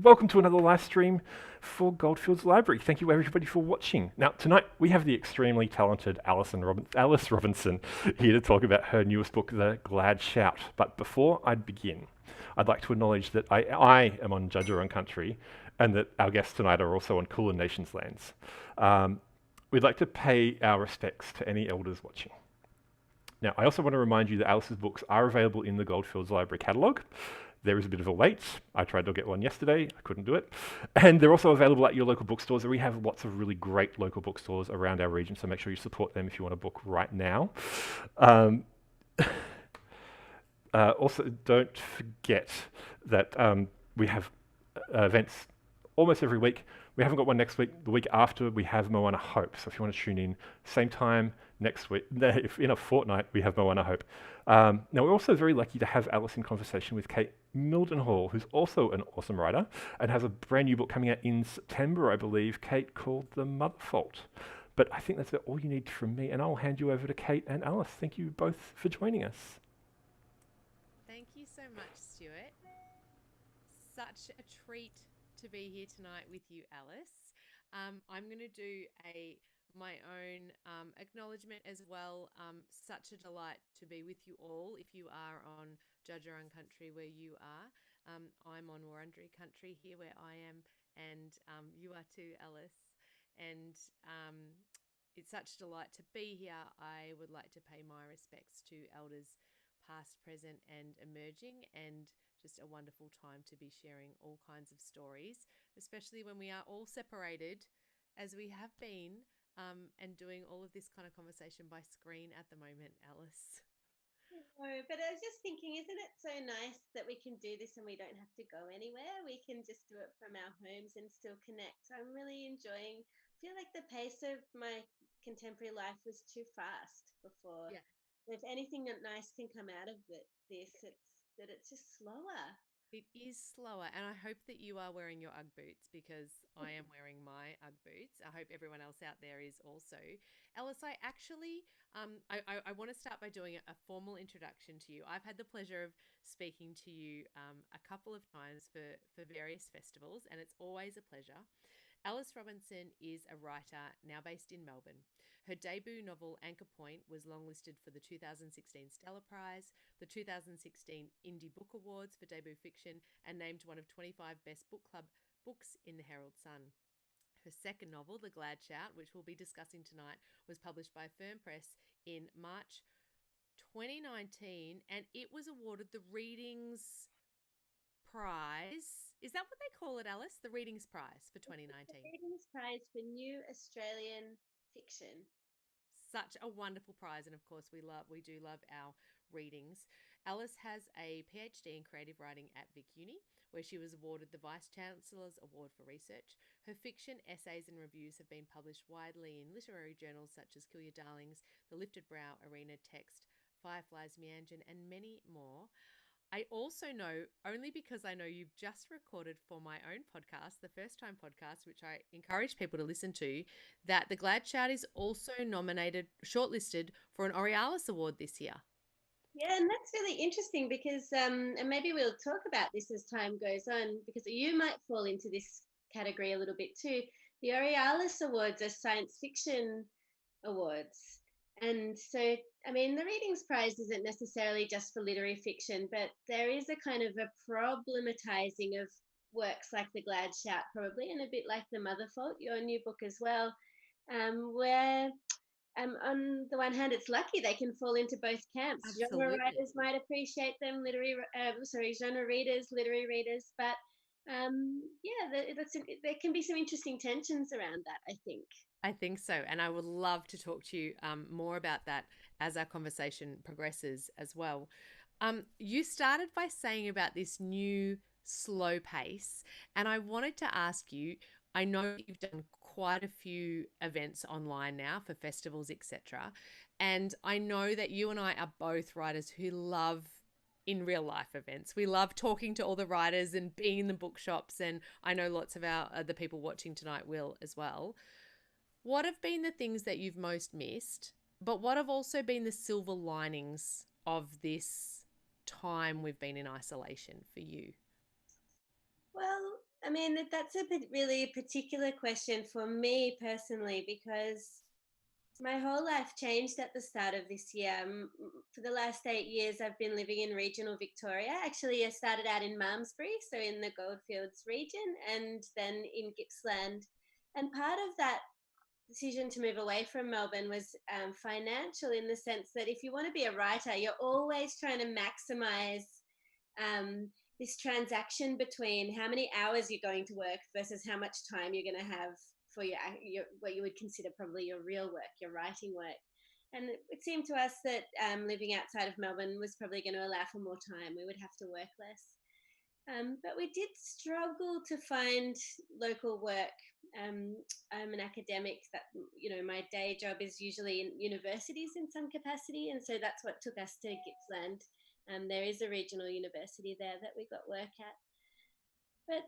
welcome to another live stream for Goldfields Library. Thank you everybody for watching. Now tonight we have the extremely talented Alice Robinson here to talk about her newest book, The Glad Shout. But before I begin, I'd like to acknowledge that I am on Judgerong country and that our guests tonight are also on Kulin Nations lands. We'd like to pay our respects to any elders watching. Now, I also want to remind you that Alice's books are available in the Goldfields Library catalogue. There is a bit of a wait. I tried to get one yesterday. I couldn't do it. And they're also available at your local bookstores. We have lots of really great local bookstores around our region, so make sure you support them if you want a book right now. Also, don't forget that we have events almost every week. We haven't got one next week. The week after, we have Moana Hope. So if you want to tune in, same time next week, if in a fortnight, we have Moana Hope. Now, we're also very lucky to have Alice in conversation with Kate Mildenhall, who's also an awesome writer and has a brand new book coming out in September, I believe, Kate, called The Mother Fault. But I think that's about all you need from me, and I'll hand you over to Kate and Alice. Thank you both for joining us. Thank you so much, Stuart. Such a treat to be here tonight with you, Alice. I'm going to do my own acknowledgement as well. Such a delight to be with you all. If you are on Judgerong country where you are, I'm on Wurundjeri country here where I am, and you are too, Alice. And it's such a delight to be here. I would like to pay my respects to elders past, present, and emerging, and just a wonderful time to be sharing all kinds of stories, especially when we are all separated, as we have been, and doing all of this kind of conversation by screen at the moment, Alice. No, but I was just thinking, isn't it so nice that we can do this and we don't have to go anywhere? We can just do it from our homes and still connect. I'm really enjoying. I feel like the pace of my contemporary life was too fast before. Yeah. If anything that nice can come out of it's just slower. It is slower, and I hope that you are wearing your Ugg boots because I am wearing my Ugg boots. I hope everyone else out there is also. Alice, I actually, I want to start by doing a formal introduction to you. I've had the pleasure of speaking to you a couple of times for various festivals, and it's always a pleasure. Alice Robinson is a writer now based in Melbourne. Her debut novel, Anchor Point, was longlisted for the 2016 Stella Prize, the 2016 Indie Book Awards for debut fiction, and named one of 25 Best Book Club books in the Herald Sun. Her second novel, The Glad Shout, which we'll be discussing tonight, was published by Fern Press in March 2019, and it was awarded the Readings Prize. Is that what they call it, Alice? The Readings Prize for The 2019. Readings Prize for New Australian Fiction. Such a wonderful prize, and of course we do love our readings. Alice has a PhD in creative writing at Vic Uni, where she was awarded the Vice Chancellor's Award for Research. Her fiction, essays, and reviews have been published widely in literary journals such as Kill Your Darlings, The Lifted Brow, Arena Text, Fireflies, Meanjin, and many more. I also know, only because I know you've just recorded for my own podcast, the First Time podcast, which I encourage people to listen to, that The Glad Shout is also nominated, shortlisted for an Aurealis Award this year. Yeah, and that's really interesting because, and maybe we'll talk about this as time goes on, because you might fall into this category a little bit too. The Aurealis Awards are science fiction awards. And so, I mean, the Readings Prize isn't necessarily just for literary fiction, but there is a kind of a problematizing of works like The Glad Shout, probably, and a bit like The Mother Fault, your new book as well, where on the one hand, it's lucky they can fall into both camps. Genre Absolutely. writers might appreciate them, genre readers, literary readers, but yeah, there can be some interesting tensions around that, I think. I think so. And I would love to talk to you more about that as our conversation progresses as well. You started by saying about this new slow pace, and I wanted to ask you, I know you've done quite a few events online now for festivals, etc. And I know that you and I are both writers who love in real life events. We love talking to all the writers and being in the bookshops, and I know lots of our the people watching tonight will as well. What have been the things that you've most missed, but what have also been the silver linings of this time we've been in isolation for you? Well, I mean, that's a really particular question for me personally, because my whole life changed at the start of this year. For the last 8 years, I've been living in regional Victoria. Actually, I started out in Malmesbury, so in the Goldfields region, and then in Gippsland. And part of that decision to move away from Melbourne was financial, in the sense that if you want to be a writer, you're always trying to maximize this transaction between how many hours you're going to work versus how much time you're going to have for your what you would consider probably your real work, your writing work. And it seemed to us that living outside of Melbourne was probably going to allow for more time. We would have to work less. But we did struggle to find local work. I'm an academic. That, my day job is usually in universities in some capacity, and so that's what took us to Gippsland. There is a regional university there that we got work at. But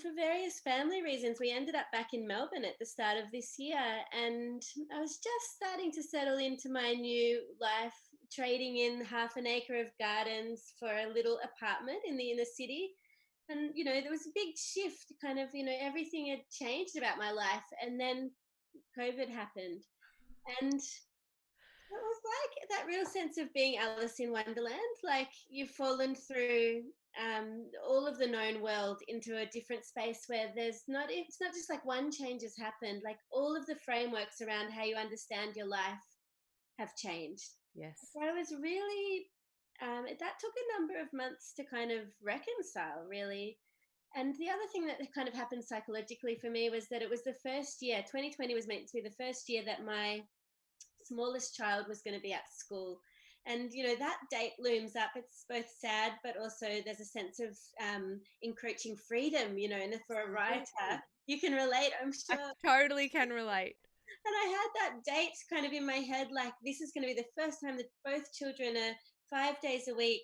for various family reasons, we ended up back in Melbourne at the start of this year, and I was just starting to settle into my new life, trading in half an acre of gardens for a little apartment in the inner city. And, there was a big shift, kind of, everything had changed about my life. And then COVID happened. And it was like that real sense of being Alice in Wonderland, like you've fallen through all of the known world into a different space where it's not just like one change has happened, like all of the frameworks around how you understand your life have changed. Yes. So I was really, that took a number of months to kind of reconcile, really. And the other thing that kind of happened psychologically for me was that it was the first year, 2020 was meant to be the first year that my smallest child was going to be at school. And, that date looms up. It's both sad, but also there's a sense of encroaching freedom, and for a writer, you can relate, I'm sure. I totally can relate. And I had that date kind of in my head, like this is going to be the first time that both children are 5 days a week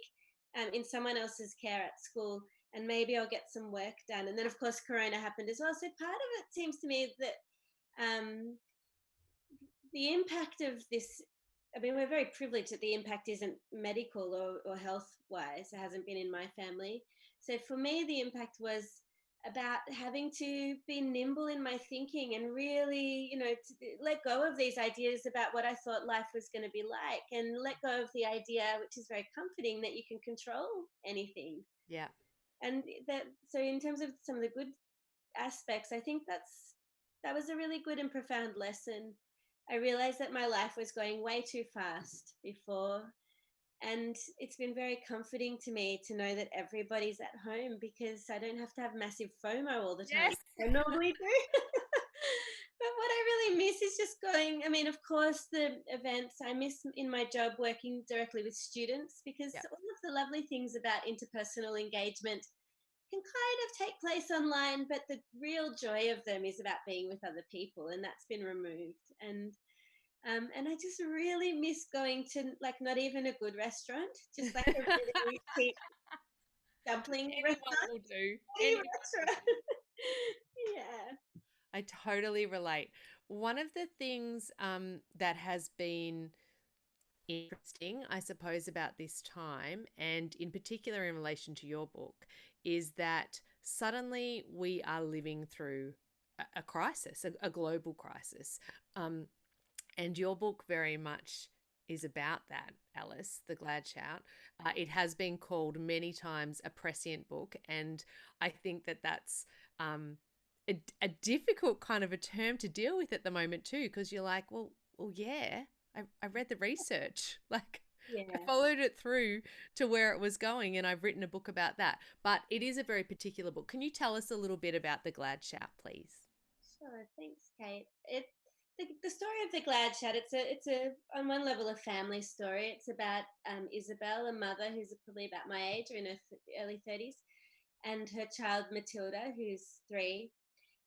in someone else's care at school, and maybe I'll get some work done. And then, of course, Corona happened as well. So part of it seems to me that the impact of this, I mean, we're very privileged that the impact isn't medical or health-wise. It hasn't been in my family. So for me, the impact was about having to be nimble in my thinking and really, to let go of these ideas about what I thought life was going to be like, and let go of the idea, which is very comforting, that you can control anything. Yeah. And so in terms of some of the good aspects, I think that was a really good and profound lesson. I realized that my life was going way too fast before. And it's been very comforting to me to know that everybody's at home, because I don't have to have massive FOMO all the time. Yes. I normally do. But what I really miss is just going, I mean, of course, the events, I miss in my job working directly with students, because all of the lovely things about interpersonal engagement can kind of take place online, but the real joy of them is about being with other people, and that's been removed. And I just really miss going to, like, not even a good restaurant, just like a really cheap dumpling restaurant. Will do. Any restaurant. Yeah. I totally relate. One of the things that has been interesting, I suppose, about this time, and in particular in relation to your book, is that suddenly we are living through a crisis, a global crisis. And your book very much is about that, Alice, The Glad Shout. It has been called many times a prescient book, and I think that that's a difficult kind of a term to deal with at the moment too, because you're like, well, yeah, I read the research, like I followed it through to where it was going, and I've written a book about that. But it is a very particular book. Can you tell us a little bit about The Glad Shout, please? Sure, thanks, Kate. The story of The Glad Shout, it's a on one level a family story. It's about Isobel, a mother who's probably about my age or in her early 30s, and her child Matilda, who's 3.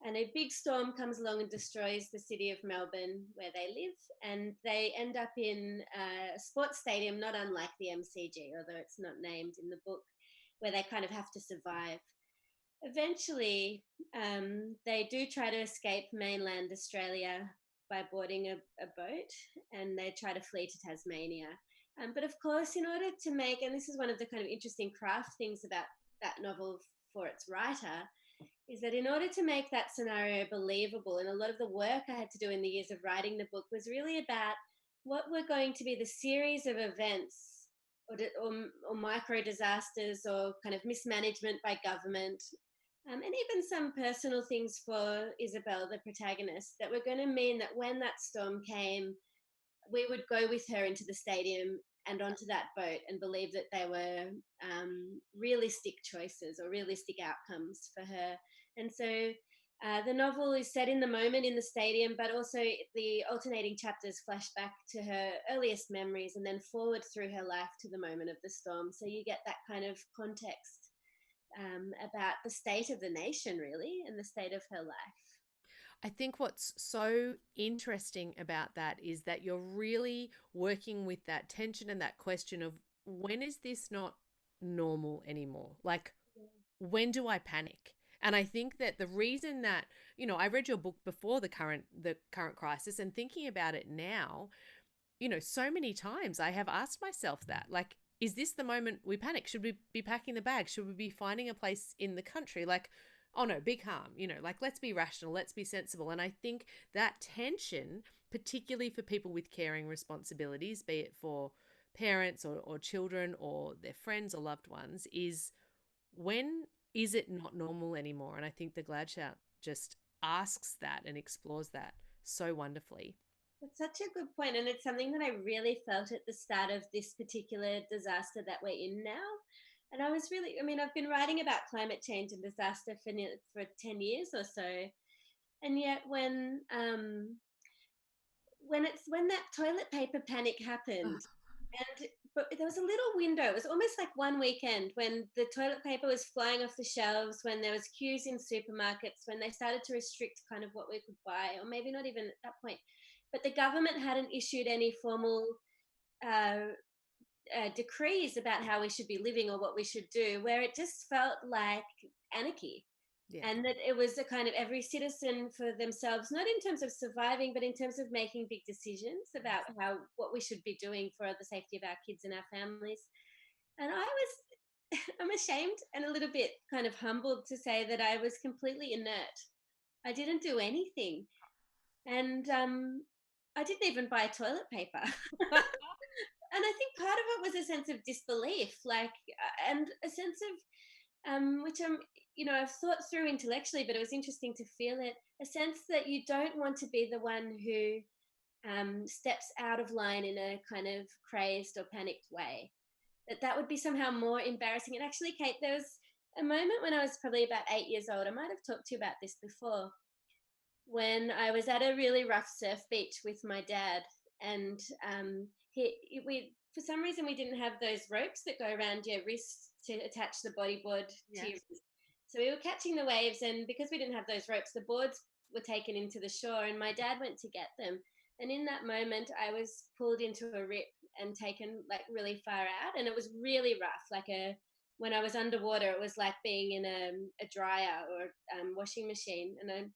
And a big storm comes along and destroys the city of Melbourne where they live, and they end up in a sports stadium, not unlike the MCG, although it's not named in the book, where they kind of have to survive. Eventually, they do try to escape mainland Australia by boarding a boat, and they try to flee to Tasmania. But of course, in order to make, and this is one of the kind of interesting craft things about that novel for its writer, is that in order to make that scenario believable, and a lot of the work I had to do in the years of writing the book was really about what were going to be the series of events or micro disasters or kind of mismanagement by government, and even some personal things for Isobel, the protagonist, that were going to mean that when that storm came, we would go with her into the stadium and onto that boat and believe that they were realistic choices or realistic outcomes for her. And so the novel is set in the moment in the stadium, but also the alternating chapters flash back to her earliest memories and then forward through her life to the moment of the storm. So you get that kind of context about the state of the nation, really, and the state of her life. I think what's so interesting about that is that you're really working with that tension and that question of, when is this not normal anymore? Like, when do I panic? And I think that the reason that, I read your book before the current crisis, and thinking about it now, so many times I have asked myself that, like, is this the moment we panic? Should we be packing the bag? Should we be finding a place in the country? Like, oh no, big harm, like, let's be rational, let's be sensible. And I think that tension, particularly for people with caring responsibilities, be it for parents or children or their friends or loved ones, is, when is it not normal anymore? And I think the Glad Shout just asks that and explores that so wonderfully. That's such a good point, and it's something that I really felt at the start of this particular disaster that we're in now. And I was really, I mean, I've been writing about climate change and disaster for 10 years or so, and yet when that toilet paper panic happened, and but there was a little window. It was almost like one weekend when the toilet paper was flying off the shelves, when there was queues in supermarkets, when they started to restrict kind of what we could buy, or maybe not even at that point. But the government hadn't issued any formal uh, decrees about how we should be living or what we should do, where it just felt like anarchy. Yeah. And that it was a kind of every citizen for themselves, not in terms of surviving, but in terms of making big decisions about what we should be doing for the safety of our kids and our families. And I'm ashamed and a little bit kind of humbled to say that I was completely inert. I didn't do anything. And I didn't even buy toilet paper. And I think part of it was a sense of disbelief, like, and a sense of, which I've thought through intellectually, but it was interesting to feel it, a sense that you don't want to be the one who steps out of line in a kind of crazed or panicked way. That would be somehow more embarrassing. And actually, Kate, there was a moment when I was probably about 8 years old. I might have talked to you about this before, when I was at a really rough surf beach with my dad, and we for some reason we didn't have those ropes that go around your wrist to attach the bodyboard to your Yes. wrist. So we were catching the waves, and because we didn't have those ropes, the boards were taken into the shore, and my dad went to get them. And in that moment, I was pulled into a rip and taken like really far out, and it was really rough. When I was underwater, it was like being in a dryer or washing machine, and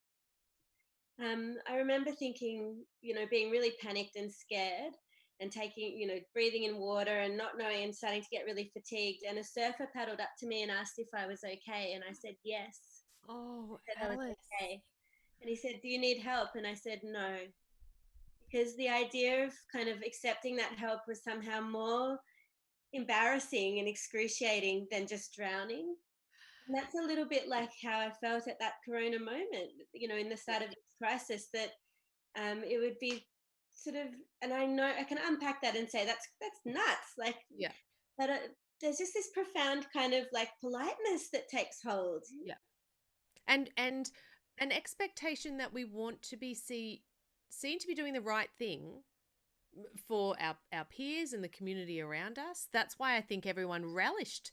I remember thinking, being really panicked and scared and taking, breathing in water and not knowing and starting to get really fatigued. And a surfer paddled up to me and asked if I was okay. And I said, yes. Oh, I said I was Alice. okay. And he said, do you need help? And I said, no. Because the idea of kind of accepting that help was somehow more embarrassing and excruciating than just drowning. And that's a little bit like how I felt at that corona moment, in the start of this crisis, that it would be sort of, and I know I can unpack that and say that's nuts, like, Yeah. but there's just this profound kind of like politeness that takes hold. Yeah. And an expectation that we want to be seen to be doing the right thing for our peers and the community around us. That's why I think everyone relished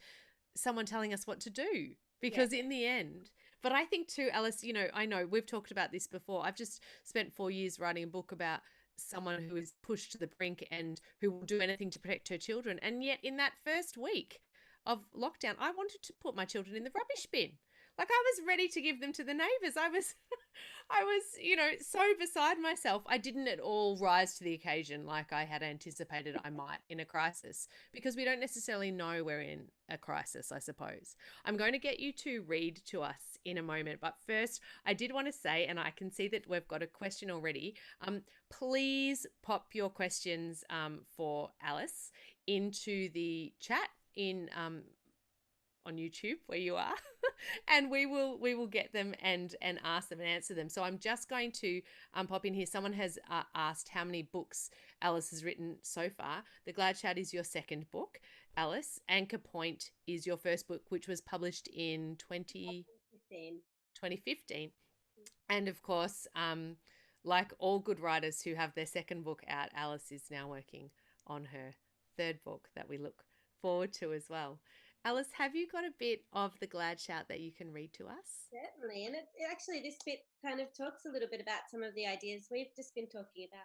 someone telling us what to do, Yeah, because in the end, but I think too, Alice, I know we've talked about this before. I've just spent 4 years writing a book about someone who is pushed to the brink and who will do anything to protect her children. And yet in that first week of lockdown, I wanted to put my children in the rubbish bin. Like I was ready to give them to the neighbors. I was so beside myself. I didn't at all rise to the occasion like I had anticipated I might in a crisis, because we don't necessarily know we're in a crisis, I suppose. I'm going to get you to read to us in a moment, but first I did want to say, and I can see that we've got a question already. Please pop your questions for Alice into the chat in on YouTube where you are, and we will get them and ask them and answer them. So I'm just going to pop in here. Someone has asked how many books Alice has written so far. The Glad Shout is your second book, Alice. Anchor Point is your first book, which was published in 2015. And of course, like all good writers who have their second book out, Alice is now working on her third book that we look forward to as well. Alice, have you got a bit of the Glad Shout that you can read to us? Certainly. And it actually, this bit kind of talks a little bit about some of the ideas we've just been talking about.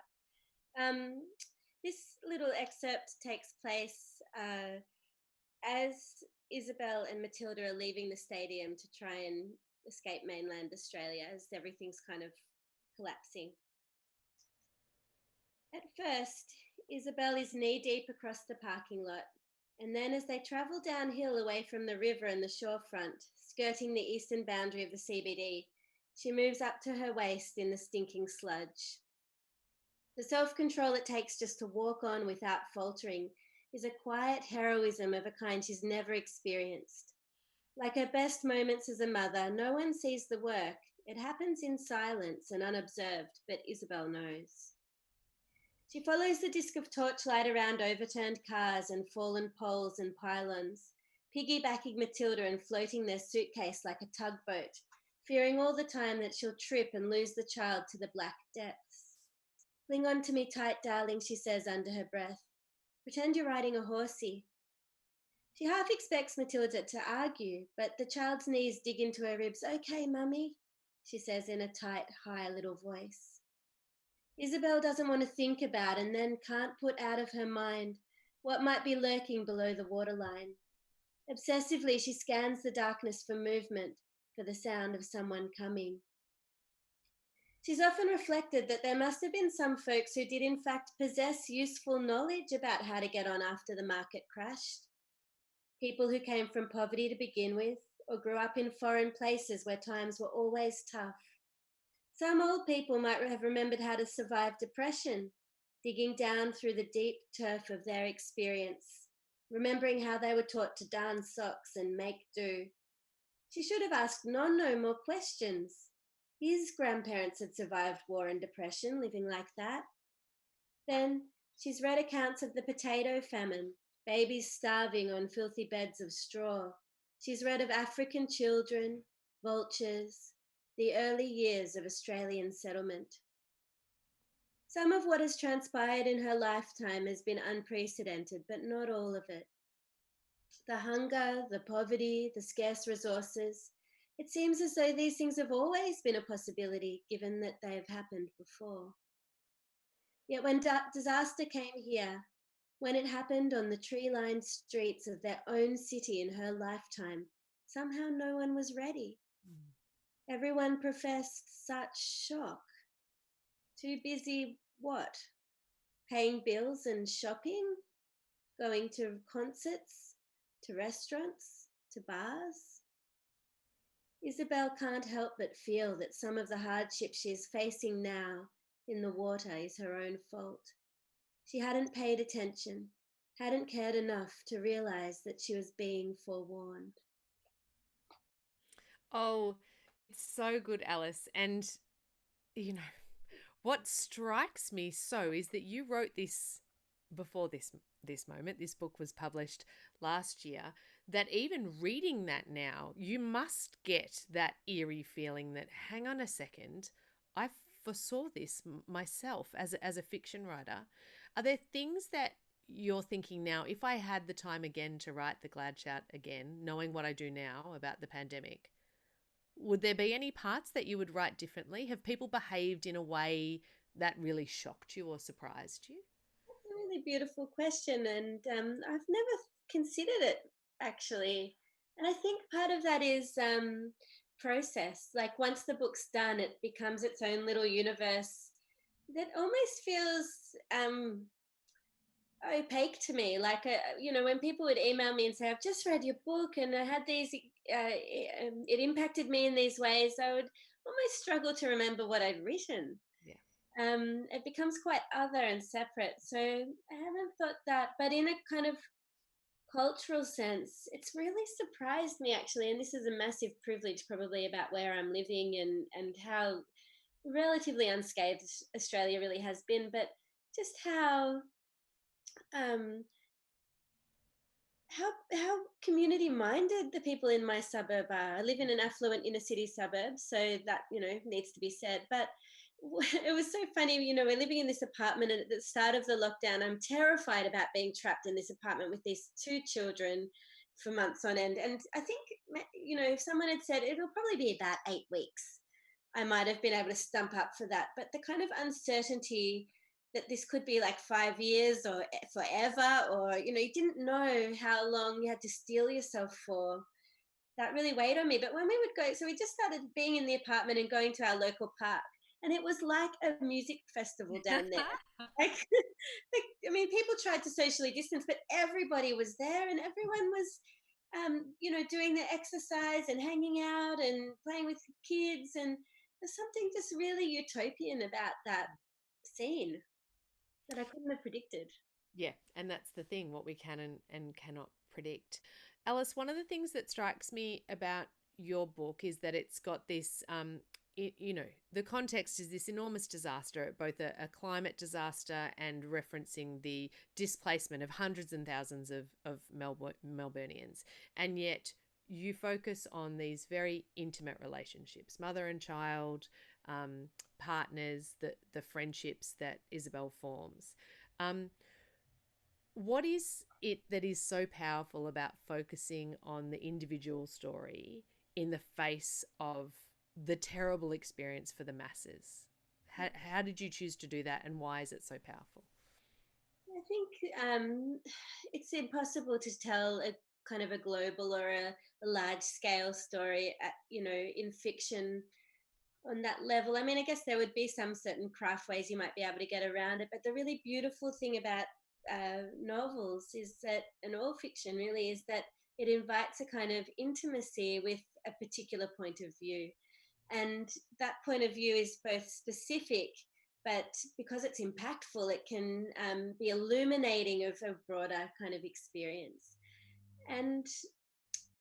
This little excerpt takes place as Isobel and Matilda are leaving the stadium to try and escape mainland Australia as everything's kind of collapsing. At first, Isobel is knee-deep across the parking lot, and then as they travel downhill away from the river and the shorefront, skirting the eastern boundary of the CBD, she moves up to her waist in the stinking sludge. The self-control it takes just to walk on without faltering is a quiet heroism of a kind she's never experienced. Like her best moments as a mother, no one sees the work. It happens in silence and unobserved, but Isobel knows. She follows the disc of torchlight around overturned cars and fallen poles and pylons, piggybacking Matilda and floating their suitcase like a tugboat, fearing all the time that she'll trip and lose the child to the black depths. Cling on to me tight, darling, she says under her breath. Pretend you're riding a horsey. She half expects Matilda to argue, but the child's knees dig into her ribs. Okay, mummy, she says in a tight, high little voice. Isobel doesn't want to think about and then can't put out of her mind what might be lurking below the waterline. Obsessively, she scans the darkness for movement, for the sound of someone coming. She's often reflected that there must have been some folks who did in fact possess useful knowledge about how to get on after the market crashed. People who came from poverty to begin with, or grew up in foreign places where times were always tough. Some old people might have remembered how to survive depression, digging down through the deep turf of their experience, remembering how they were taught to darn socks and make do. She should have asked no more questions. His grandparents had survived war and depression, living like that. Then she's read accounts of the potato famine, babies starving on filthy beds of straw. She's read of African children, vultures, the early years of Australian settlement. Some of what has transpired in her lifetime has been unprecedented, but not all of it. The hunger, the poverty, the scarce resources, it seems as though these things have always been a possibility, given that they have happened before. Yet when disaster came here, when it happened on the tree-lined streets of their own city in her lifetime, somehow no one was ready. Everyone professed such shock. Too busy, what? Paying bills and shopping? Going to concerts? To restaurants? To bars? Isobel can't help but feel that some of the hardship she is facing now in the water is her own fault. She hadn't paid attention, hadn't cared enough to realize that she was being forewarned. Oh, it's so good, Alice. And, what strikes me so is that you wrote this before this moment. This book was published last year. That even reading that now, you must get that eerie feeling that, hang on a second, I foresaw this myself as a fiction writer. Are there things that you're thinking now, if I had the time again to write the Glad Shout again, knowing what I do now about the pandemic, would there be any parts that you would write differently? Have people behaved in a way that really shocked you or surprised you? That's a really beautiful question, and I've never considered it, actually. And I think part of that is process. Like once the book's done, it becomes its own little universe that almost feels opaque to me. Like, when people would email me and say, "I've just read your book and I had these, it impacted me in these ways," I would almost struggle to remember what I'd written. Yeah. It becomes quite other and separate. So I haven't thought that, but in a kind of cultural sense, it's really surprised me actually. And this is a massive privilege, probably, about where I'm living and how relatively unscathed Australia really has been, but just um, how community minded the people in my suburb are. I live in an affluent inner city suburb, so that needs to be said. But it was so funny. We're living in this apartment, and at the start of the lockdown, I'm terrified about being trapped in this apartment with these two children for months on end. And I think if someone had said it'll probably be about 8 weeks, I might have been able to stump up for that. But the kind of uncertainty that this could be like 5 years or forever, or you didn't know how long you had to steel yourself for, that really weighed on me. But when we would go, so we just started being in the apartment and going to our local park, and it was like a music festival down there. Like, people tried to socially distance, but everybody was there, and everyone was, doing their exercise and hanging out and playing with kids. And there's something just really utopian about that scene that I couldn't have predicted. Yeah, and that's the thing, what we can and cannot predict. Alice, one of the things that strikes me about your book is that it's got this, the context is this enormous disaster, both a climate disaster and referencing the displacement of hundreds and thousands of Melburnians. And yet you focus on these very intimate relationships, mother and child, partners, the friendships that Isobel forms. Um, what is it that is so powerful about focusing on the individual story in the face of the terrible experience for the masses? How did you choose to do that, and why is it so powerful? I think it's impossible to tell a kind of a global or a large scale story, in fiction on that level. I mean, I guess there would be some certain craft ways you might be able to get around it, but the really beautiful thing about novels is that, and all fiction really, is that it invites a kind of intimacy with a particular point of view. And that point of view is both specific, but because it's impactful, it can be illuminating of a broader kind of experience. And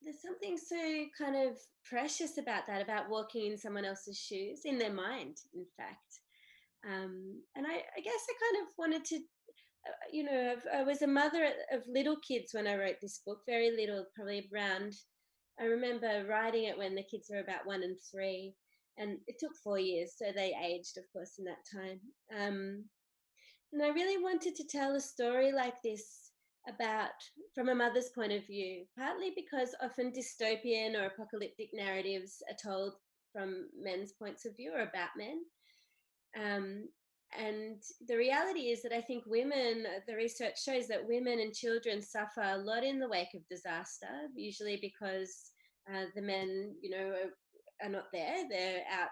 there's something so kind of precious about that, about walking in someone else's shoes, in their mind, in fact. And I guess I kind of wanted to, I was a mother of little kids when I wrote this book, very little, probably around, I remember writing it when the kids were about 1 and 3, and it took 4 years, so they aged, of course, in that time. Um, and I really wanted to tell a story like this about, from a mother's point of view, partly because often dystopian or apocalyptic narratives are told from men's points of view or about men. Um, and the reality is that I think women, the research shows that women and children suffer a lot in the wake of disaster, usually because the men, are not there. They're out,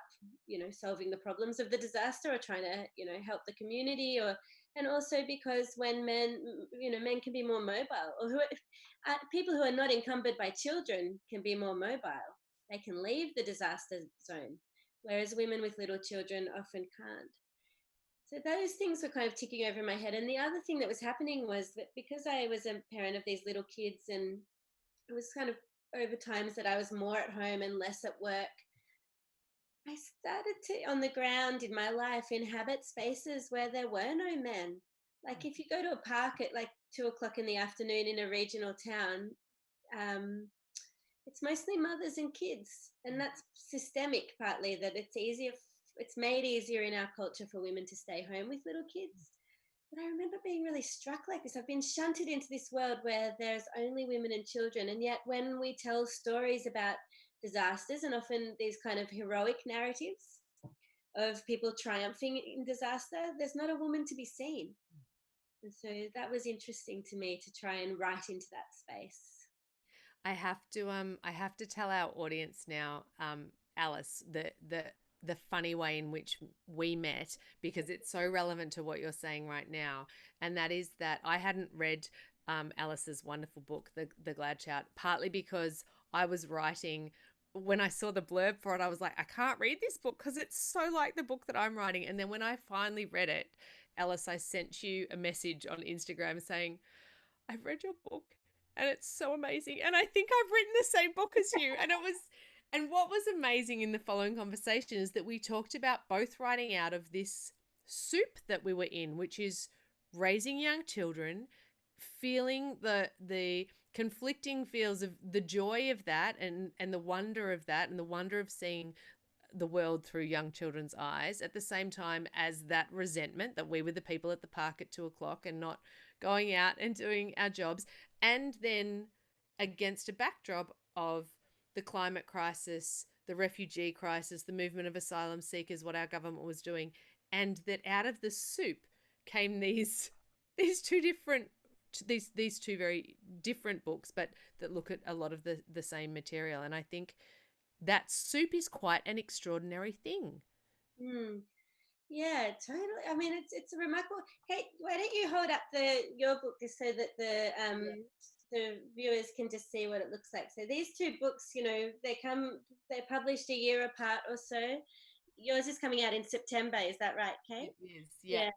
solving the problems of the disaster or trying to, help the community, or and also because when men can be more mobile, or people who are not encumbered by children can be more mobile. They can leave the disaster zone, whereas women with little children often can't. So those things were kind of ticking over my head. And the other thing that was happening was that because I was a parent of these little kids, and it was kind of over times that I was more at home and less at work, I started to, on the ground in my life, inhabit spaces where there were no men. Like if you go to a park at like 2 o'clock in the afternoon in a regional town, um, it's mostly mothers and kids, and that's systemic. Partly that it's easier, it's made easier in our culture for women to stay home with little kids. But I remember being really struck like this. I've been shunted into this world where there's only women and children, and yet when we tell stories about disasters, and often these kind of heroic narratives of people triumphing in disaster, there's not a woman to be seen. And so that was interesting to me to try and write into that space. I have to tell our audience now, Alice, the funny way in which we met, because it's so relevant to what you're saying right now. And that is that I hadn't read Alice's wonderful book, The Glad Shout, partly because I was writing. When I saw the blurb for it, I was like, I can't read this book because it's so like the book that I'm writing. And then when I finally read it, Alice, I sent you a message on Instagram saying, I've read your book and it's so amazing. And I think I've written the same book as you. And what was amazing in the following conversation is that we talked about both writing out of this soup that we were in, which is raising young children, feeling the conflicting feels of the joy of that and the wonder of that and the wonder of seeing the world through young children's eyes, at the same time as that resentment that we were the people at the park at 2 o'clock and not going out and doing our jobs. And then against a backdrop of the climate crisis, the refugee crisis, the movement of asylum seekers, what our government was doing. And that out of the soup came these two different these two very different books, but that look at a lot of the same material. And I think that soup is quite an extraordinary thing. Mm. Yeah, totally. I mean, it's a remarkable. Kate, why don't you hold up your book just so that the viewers can just see what it looks like. So these two books, they're published a year apart or so. Yours is coming out in September, is that right, Kate? It is, yeah.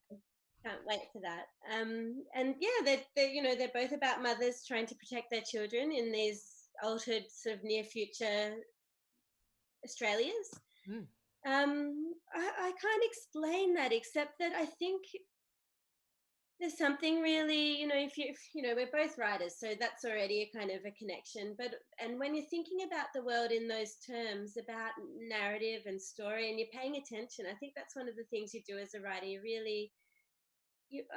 Can't wait for that. And yeah, they're both about mothers trying to protect their children in these altered sort of near future Australias. Mm. I can't explain that except that I think there's something really, we're both writers, so that's already a kind of a connection. And when you're thinking about the world in those terms, about narrative and story, and you're paying attention, I think that's one of the things you do as a writer.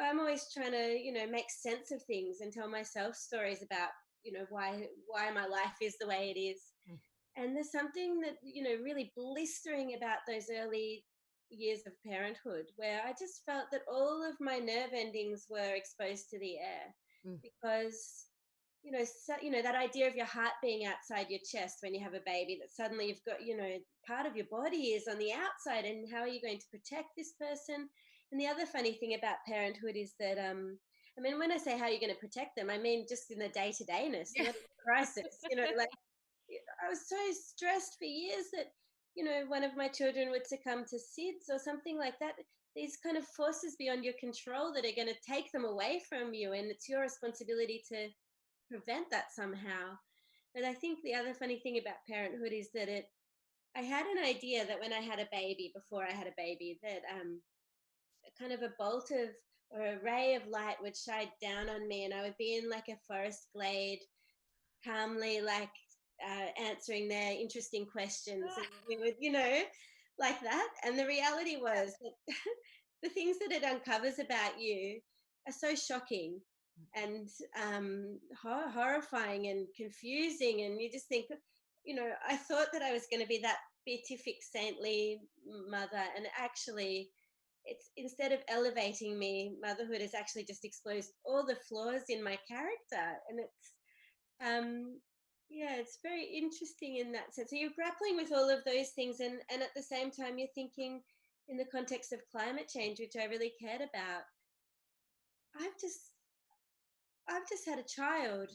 I'm always trying to, make sense of things and tell myself stories about, why my life is the way it is. Mm. And there's something that, really blistering about those early years of parenthood where I just felt that all of my nerve endings were exposed to the air. Mm. Because, that idea of your heart being outside your chest when you have a baby, that suddenly you've got, part of your body is on the outside, and how are you going to protect this person? And the other funny thing about parenthood is that, I mean, when I say how you're going to protect them, I mean just in the day-to-dayness, Yeah. not in the crisis. Like I was so stressed for years that, one of my children would succumb to SIDS or something like that. These kind of forces beyond your control that are going to take them away from you, and it's your responsibility to prevent that somehow. But I think the other funny thing about parenthood is that I had an idea that when I had a baby, before I had a baby, that kind of a bolt of or a ray of light would shine down on me, and I would be in like a forest glade, calmly like answering their interesting questions, and we would, like that. And the reality was that the things that it uncovers about you are so shocking and horrifying and confusing, and you just think, I thought that I was going to be that beatific saintly mother, and actually it's, instead of elevating me, motherhood has actually just exposed all the flaws in my character. And it's very interesting in that sense. So you're grappling with all of those things, and at the same time you're thinking in the context of climate change, which I really cared about. I've just had a child,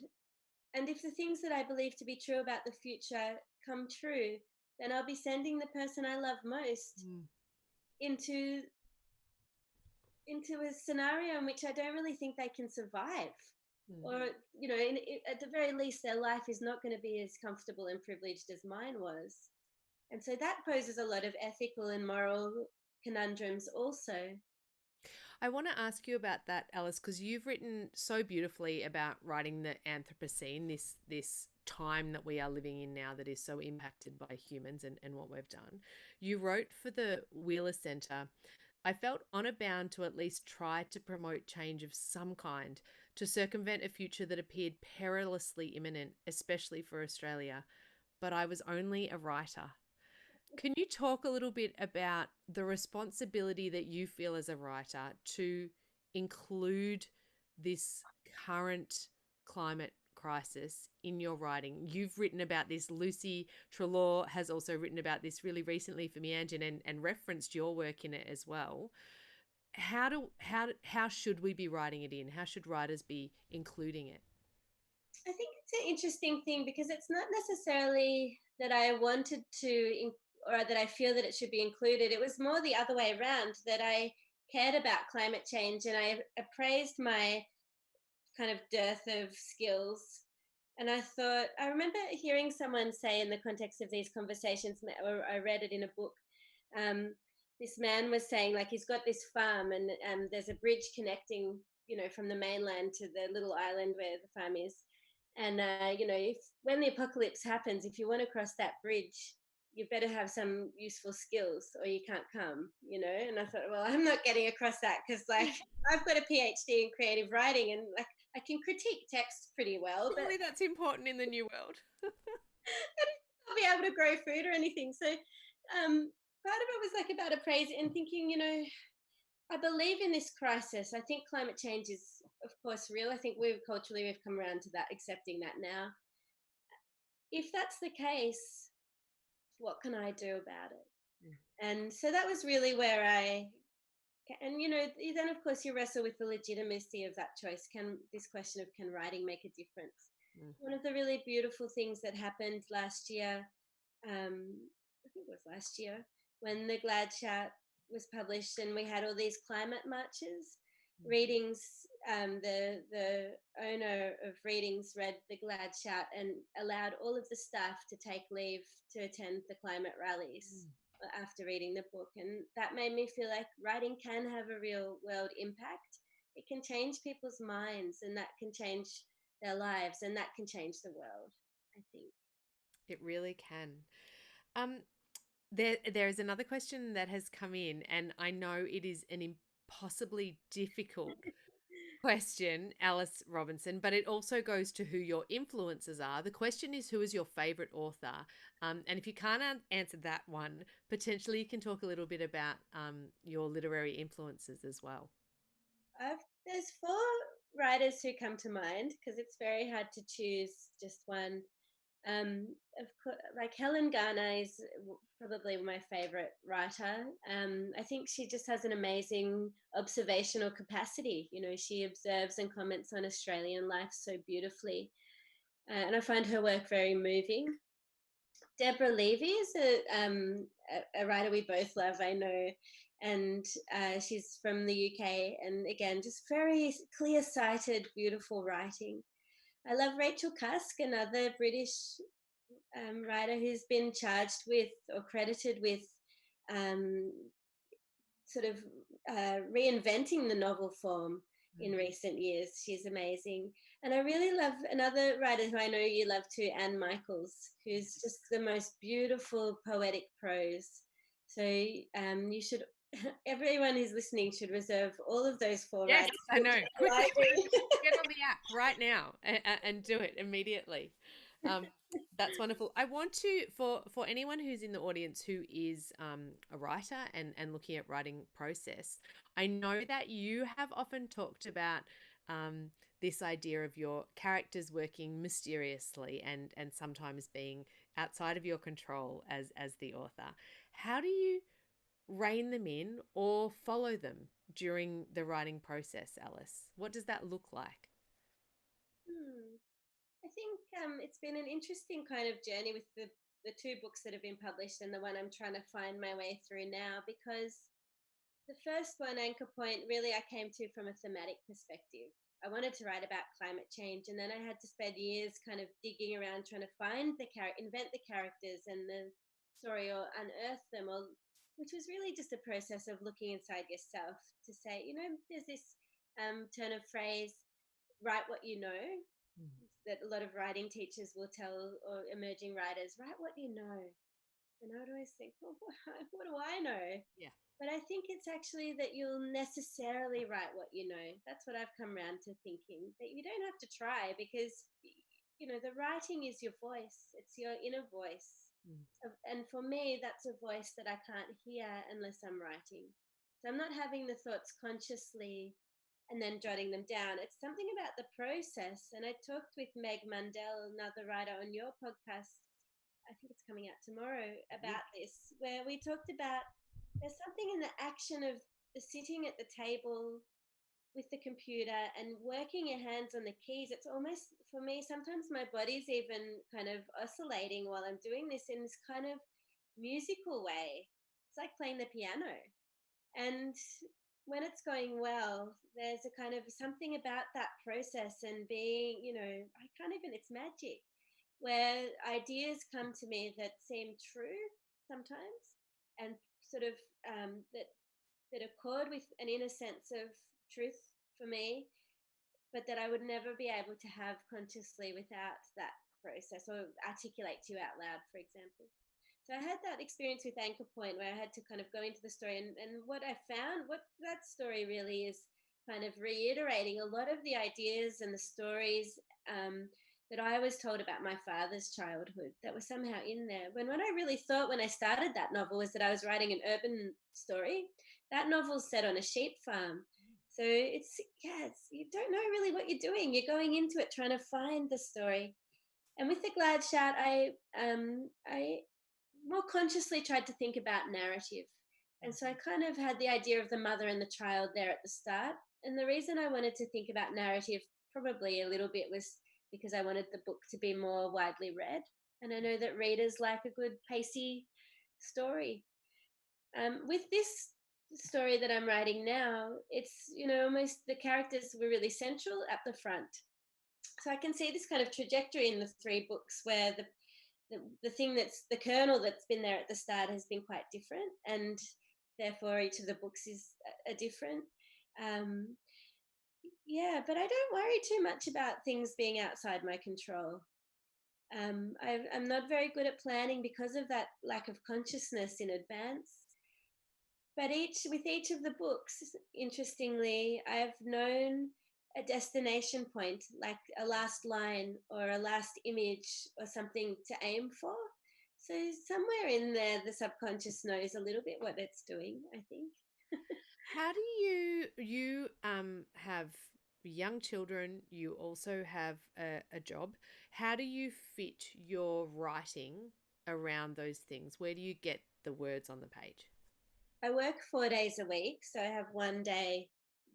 and if the things that I believe to be true about the future come true, then I'll be sending the person I love most into a scenario in which I don't really think they can survive. Or, at the very least, their life is not going to be as comfortable and privileged as mine was. And so that poses a lot of ethical and moral conundrums also. I want to ask you about that, Alice, because you've written so beautifully about writing the Anthropocene, this time that we are living in now that is so impacted by humans and what we've done. You wrote for the Wheeler Centre, I felt honour bound to at least try to promote change of some kind to circumvent a future that appeared perilously imminent, especially for Australia. But I was only a writer. Can you talk a little bit about the responsibility that you feel as a writer to include this current climate crisis in your writing. You've written about this. Lucy Trelaw has also written about this really recently for Meanjin and referenced your work in it as well. How should we be writing it in? How should writers be including it? I think it's an interesting thing because it's not necessarily that I wanted to, or that I feel that it should be included. It was more the other way around, that I cared about climate change and I appraised my kind of dearth of skills. And I remember hearing someone say in the context of these conversations, or I read it in a book, um, this man was saying, like, he's got this farm and there's a bridge connecting, from the mainland to the little island where the farm is. And, if when the apocalypse happens, if you want to cross that bridge, you better have some useful skills or you can't come. And I thought, well, I'm not getting across that because, like, I've got a PhD in creative writing and, like, I can critique text pretty well. Surely that's important in the new world. I'll be able to grow food or anything. So part of it was like about appraising and thinking, I believe in this crisis. I think climate change is, of course, real. I think we've come around to that, accepting that now. If that's the case, what can I do about it? And so that was really where then of course you wrestle with the legitimacy of that choice. This question of can writing make a difference? One of the really beautiful things that happened last year, I think it was last year, when the Glad Shout was published and we had all these climate marches. Readings, the owner of Readings read the Glad Shout and allowed all of the staff to take leave to attend the climate rallies after reading the book. And that made me feel like writing can have a real world impact. It can change people's minds and that can change their lives and that can change the world, I think. It really can. There is another question that has come in, and I know it is an impossibly difficult question, Alice Robinson, but it also goes to who your influences are. The question is, who is your favourite author? And if you can't answer that one, potentially you can talk a little bit about your literary influences as well. There's 4 writers who come to mind because it's very hard to choose just one. Of course, like Helen Garner is probably my favorite writer. I think she just has an amazing observational capacity. She observes and comments on Australian life so beautifully, and I find her work very moving. Deborah Levy is a writer we both love, I know, and she's from the UK, and again, just very clear-sighted, beautiful writing. I love Rachel Cusk, another British writer who's been charged with or credited with sort of reinventing the novel form in recent years. She's amazing. And I really love another writer who I know you love too, Anne Michaels, who's just the most beautiful poetic prose. So you should, everyone who's listening should reserve all of those 4 yes, writers. I know. Quickly, get on the app right now and do it immediately. That's wonderful. I want to, for anyone who's in the audience who is a writer and looking at writing process, I know that you have often talked about this idea of your characters working mysteriously and sometimes being outside of your control as the author. How do you rein them in or follow them during the writing process, Alice? What does that look like? I think it's been an interesting kind of journey with the 2 books that have been published and the one I'm trying to find my way through now, because the first one, Anchor Point, really I came to from a thematic perspective. I wanted to write about climate change, and then I had to spend years kind of digging around trying to find invent the characters and the story, or unearth them, which was really just a process of looking inside yourself to say, there's this turn of phrase, write what you know, that a lot of writing teachers will tell, or emerging writers, write what you know. And I would always think, well, what do I know? Yeah. But I think it's actually that you'll necessarily write what you know. That's what I've come around to thinking, that you don't have to try, because, the writing is your voice. It's your inner voice. And for me, that's a voice that I can't hear unless I'm writing. So I'm not having the thoughts consciously. and then jotting them down. It's something about the process. And I talked with Meg Mundell, another writer, on your podcast. I think it's coming out tomorrow, about this, where we talked about there's something in the action of the sitting at the table with the computer and working your hands on the keys. It's almost, for me, sometimes my body's even kind of oscillating while I'm doing this in this kind of musical way. It's like playing the piano. And when it's going well, there's a kind of something about that process and being, I can't even, it's magic, where ideas come to me that seem true sometimes, and sort of that accord with an inner sense of truth for me, but that I would never be able to have consciously without that process, or articulate to out loud, for example. So I had that experience with Anchor Point, where I had to kind of go into the story, and what I found, what that story really is kind of reiterating a lot of the ideas and the stories that I was told about my father's childhood that were somehow in there. When what I really thought when I started that novel was that I was writing an urban story. That novel's set on a sheep farm. So it's you don't know really what you're doing. You're going into it trying to find the story. And with the Glad Shout, I more consciously tried to think about narrative. And so I kind of had the idea of the mother and the child there at the start. And the reason I wanted to think about narrative probably a little bit was because I wanted the book to be more widely read. And I know that readers like a good pacey story. With this story that I'm writing now, it's, almost the characters were really central at the front. So I can see this kind of trajectory in the three books where the thing that's the kernel that's been there at the start has been quite different, and therefore each of the books is a different. But I don't worry too much about things being outside my control. I'm not very good at planning because of that lack of consciousness in advance. But with each of the books, interestingly, I've known a destination point, like a last line or a last image or something to aim for. So somewhere in there, the subconscious knows a little bit what it's doing, I think. How do you have young children? You also have a job. How do you fit your writing around those things? Where do you get the words on the page? I work 4 days a week, so I have one day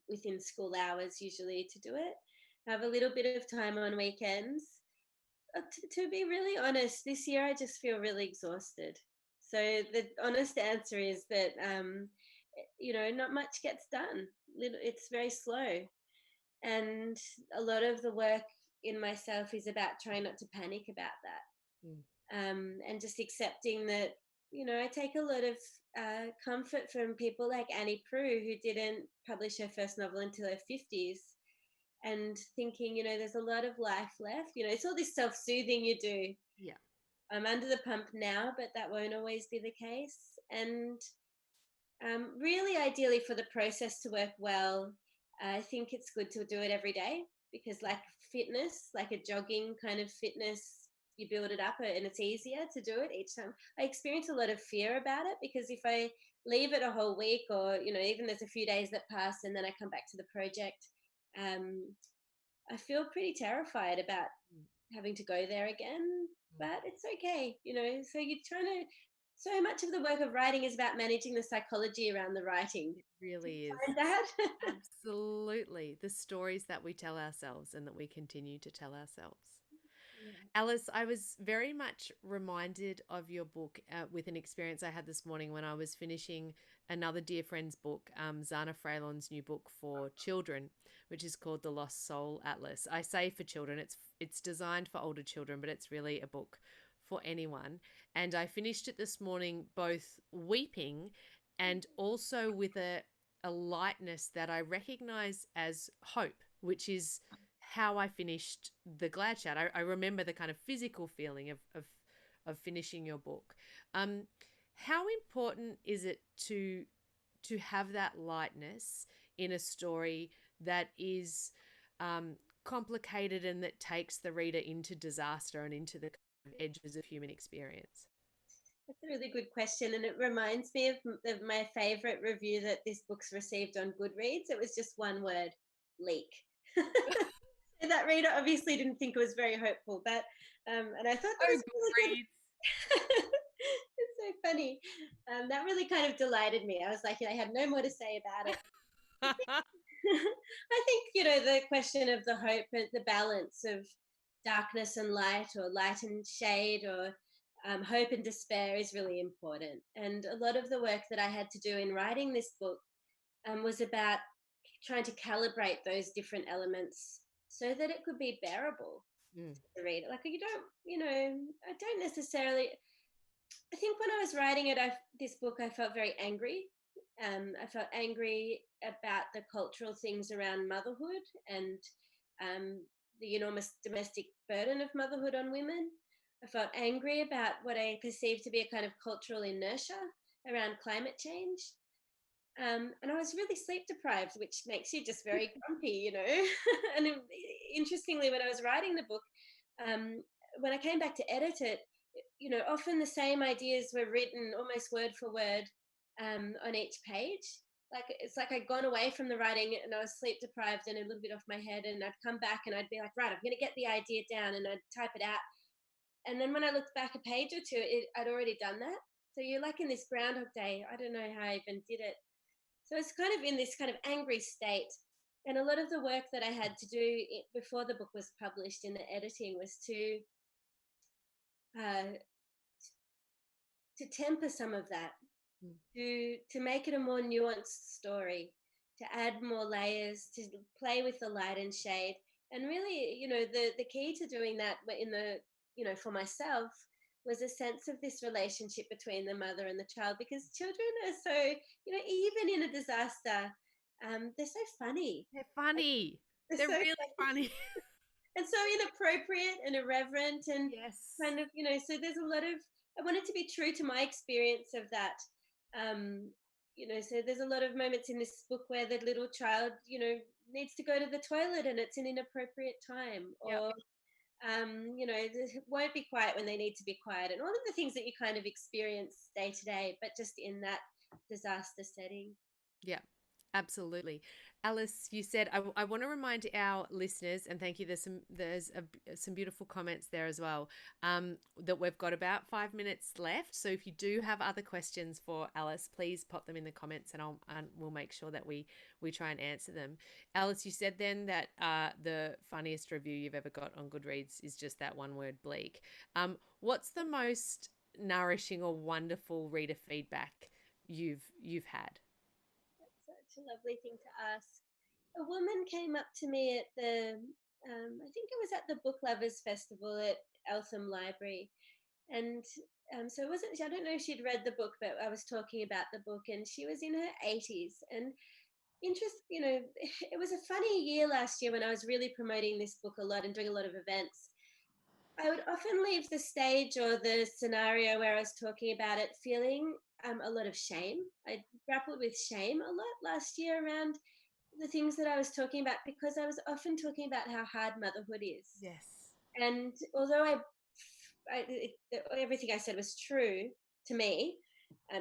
within school hours usually to do it. I have a little bit of time on weekends. To be really honest, this year I just feel really exhausted. So the honest answer is that, not much gets done. It's very slow. And a lot of the work in myself is about trying not to panic about that. And just accepting that, I take a lot of comfort from people like Annie Proulx, who didn't publish her first novel until her 50s, and thinking, there's a lot of life left. It's all this self-soothing you do. Yeah. I'm under the pump now, but that won't always be the case. And really, ideally, for the process to work well, I think it's good to do it every day, because like fitness, like a jogging kind of fitness, you build it up and it's easier to do it each time. I experience a lot of fear about it, because if I leave it a whole week, or, even there's a few days that pass and then I come back to the project, I feel pretty terrified about having to go there again, but it's okay, so you're trying to, so much of the work of writing is about managing the psychology around the writing. It really is. Find that? Absolutely. The stories that we tell ourselves and that we continue to tell ourselves. Yeah. Alice, I was very much reminded of your book with an experience I had this morning when I was finishing another dear friend's book, Zana Freylon's new book for children, which is called The Lost Soul Atlas. I say for children, it's designed for older children, but it's really a book for anyone. And I finished it this morning both weeping and also with a lightness that I recognize as hope, which is how I finished the Glad Shout. I remember the kind of physical feeling of finishing your book. How important is it to have that lightness in a story that is complicated and that takes the reader into disaster and into the kind of edges of human experience? That's a really good question, and it reminds me of my favorite review that this book's received on Goodreads. It was just one word: bleak. And that reader obviously didn't think it was very hopeful, but and I thought that Oh, was really good. Goodreads. It's so funny. That really kind of delighted me. I was like, I had no more to say about it. I think, the question of the hope and the balance of darkness and light, or light and shade, or hope and despair is really important. And a lot of the work that I had to do in writing this book was about trying to calibrate those different elements so that it could be bearable Mm. to the reader. Like, I don't necessarily. I think when I was writing it, this book, I felt very angry. I felt angry about the cultural things around motherhood and the enormous domestic burden of motherhood on women. I felt angry about what I perceived to be a kind of cultural inertia around climate change. And I was really sleep deprived, which makes you just very grumpy. And interestingly, when I was writing the book, um, when I came back to edit it, often the same ideas were written almost word for word on each page. Like, it's like I'd gone away from the writing and I was sleep deprived and a little bit off my head, and I'd come back and I'd be like, right, I'm going to get the idea down, and I'd type it out. And then when I looked back a page or two, I'd already done that. So you're like in this Groundhog Day. I don't know how I even did it. So it's kind of in this kind of angry state. And a lot of the work that I had to do before the book was published in the editing was uh, to temper some of that, to make it a more nuanced story, to add more layers, to play with the light and shade. And really, the key to doing that for myself was a sense of this relationship between the mother and the child, because children are so, even in a disaster, they're so funny. They're funny. They're They're so really funny. and so inappropriate and irreverent, and Yes. kind of, so there's a lot of, I wanted to be true to my experience of that. So there's a lot of moments in this book where the little child, needs to go to the toilet and it's an inappropriate time, Yep. or they won't be quiet when they need to be quiet, and all of the things that you kind of experience day to day, but just in that disaster setting. Yeah, absolutely. Alice, you said, I want to remind our listeners, and thank you. Some beautiful comments there as well. That we've got about 5 minutes left. So if you do have other questions for Alice, please pop them in the comments, and we'll make sure that we try and answer them. Alice, you said then that the funniest review you've ever got on Goodreads is just that one word, bleak. What's the most nourishing or wonderful reader feedback you've had? Such a lovely thing to ask. A woman came up to me at I think it was at the Book Lovers Festival at Eltham Library. And so it wasn't, I don't know if she'd read the book, but I was talking about the book, and she was in her 80s. And it was a funny year last year when I was really promoting this book a lot and doing a lot of events. I would often leave the stage or the scenario where I was talking about it feeling a lot of shame. I grappled with shame a lot last year around the things that I was talking about, because I was often talking about how hard motherhood is. Yes. And although everything I said was true to me,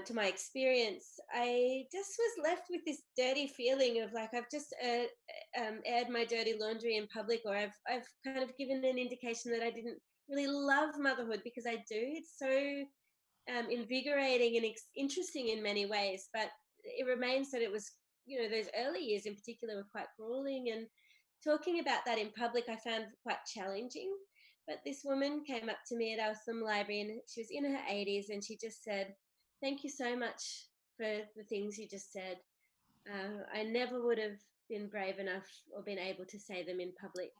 to my experience, I just was left with this dirty feeling of like I've just aired my dirty laundry in public, or I've kind of given an indication that I didn't really love motherhood, because I do. It's so invigorating and interesting in many ways, but it remains that it was, those early years in particular were quite grueling, and talking about that in public I found quite challenging. But this woman came up to me at Eltham Library, and she was in her 80s, and she just said, "Thank you so much for the things you just said. I never would have been brave enough or been able to say them in public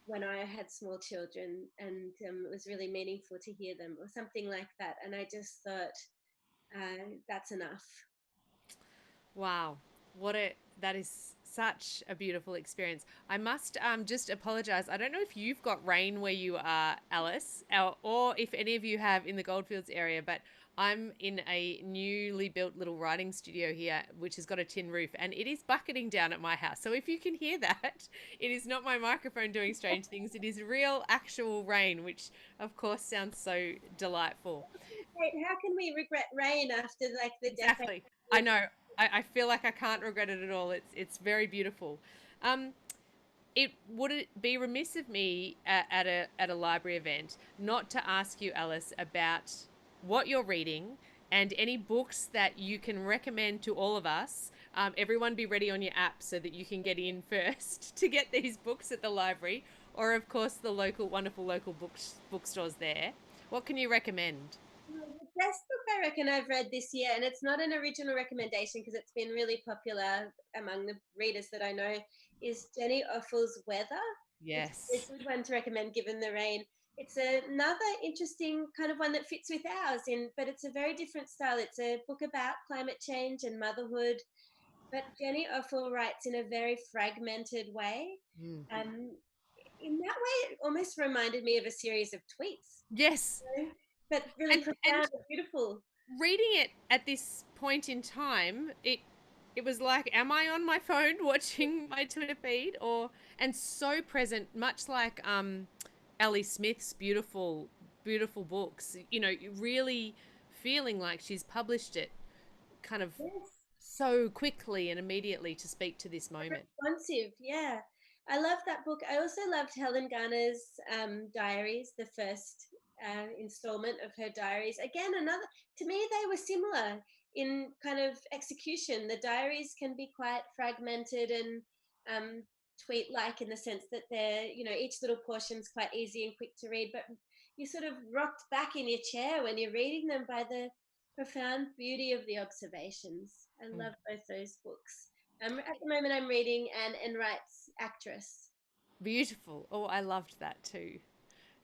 when I had small children, and it was really meaningful to hear them," or something like that. And I just thought, that's enough. Wow. That is such a beautiful experience. I must just apologize. I don't know if you've got rain where you are, Alice, or if any of you have in the Goldfields area, but I'm in a newly built little writing studio here, which has got a tin roof, and it is bucketing down at my house. So if you can hear that, it is not my microphone doing strange things. It is real, actual rain, which of course sounds so delightful. Wait, how can we regret rain after like the Exactly. I know. I feel like I can't regret it at all. It's very beautiful. it would it be remiss of me at a library event not to ask you, Alice, about what you're reading and any books that you can recommend to all of us. Everyone be ready on your app so that you can get in first to get these books at the library, or of course the local wonderful local bookstores there. What can you recommend? Well, the best book I reckon I've read this year, and it's not an original recommendation because it's been really popular among the readers that I know, is Jenny Offel's Weather. It's a Yes. good one to recommend given the rain. It's another interesting kind of one that fits with ours, but it's a very different style. It's a book about climate change and motherhood, but Jenny Offel writes in a very fragmented way. Mm. Um, in that way, it almost reminded me of a series of tweets, Yes. you know, but really And profound and beautiful. reading it at this point in time, it was like, am I on my phone watching my Twitter feed, or and so present, much like Ellie Smith's beautiful books. You know, really feeling like she's published it kind of Yes. so quickly and immediately to speak to this moment. Responsive, yeah. I love that book. I also loved Helen Garner's diaries, the first installment of her diaries. Again, another, to me, they were similar in kind of execution. The diaries can be quite fragmented and tweet like in the sense that they're, each little portion's quite easy and quick to read, but you sort of rocked back in your chair when you're reading them by the profound beauty of the observations. I Mm. love both those books. At the moment, I'm reading Anne Enright's Actress. Beautiful. Oh, I loved that too.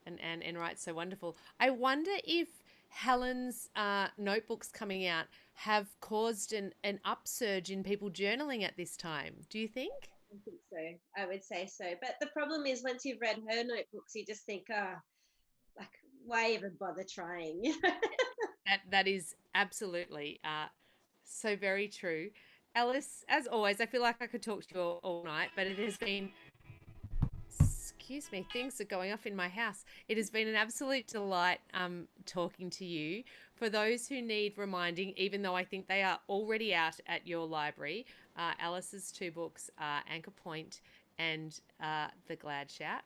And Anne Enright's so wonderful. I wonder if Helen's notebooks coming out have caused an upsurge in people journaling at this time. Do you think? I think so. I would say so. But the problem is, once you've read her notebooks, you just think, like, why even bother trying? That is absolutely so very true. Alice, as always, I feel like I could talk to you all night, but it has been, excuse me, things are going off in my house. It has been an absolute delight talking to you. For those who need reminding, even though I think they are already out at your library, Alice's two books are Anchor Point and The Glad Shout.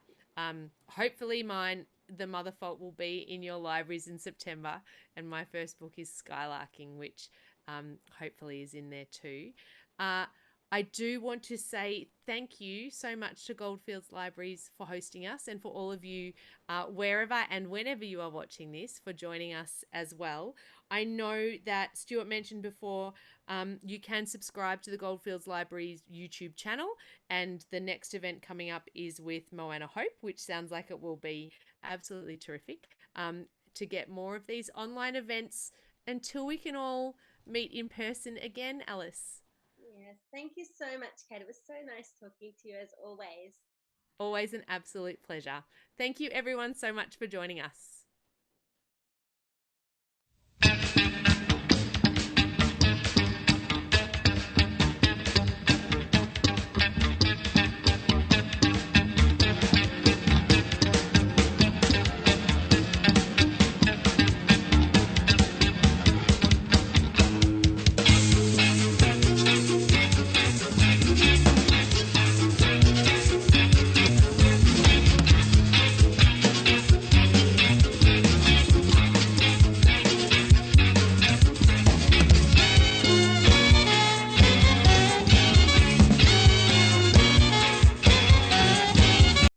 Hopefully, mine, The Mother Fault, will be in your libraries in September, and my first book is Skylarking, which hopefully is in there too. Uh, I do want to say thank you so much to Goldfields Libraries for hosting us, and for all of you, wherever and whenever you are watching this, for joining us as well. I know that Stuart mentioned before, you can subscribe to the Goldfields Libraries YouTube channel, and the next event coming up is with Moana Hope, which sounds like it will be absolutely terrific. To get more of these online events until we can all meet in person again, Alice. Yes. Thank you so much, Kate. It was so nice talking to you as always. Always an absolute pleasure. Thank you, everyone, so much for joining us.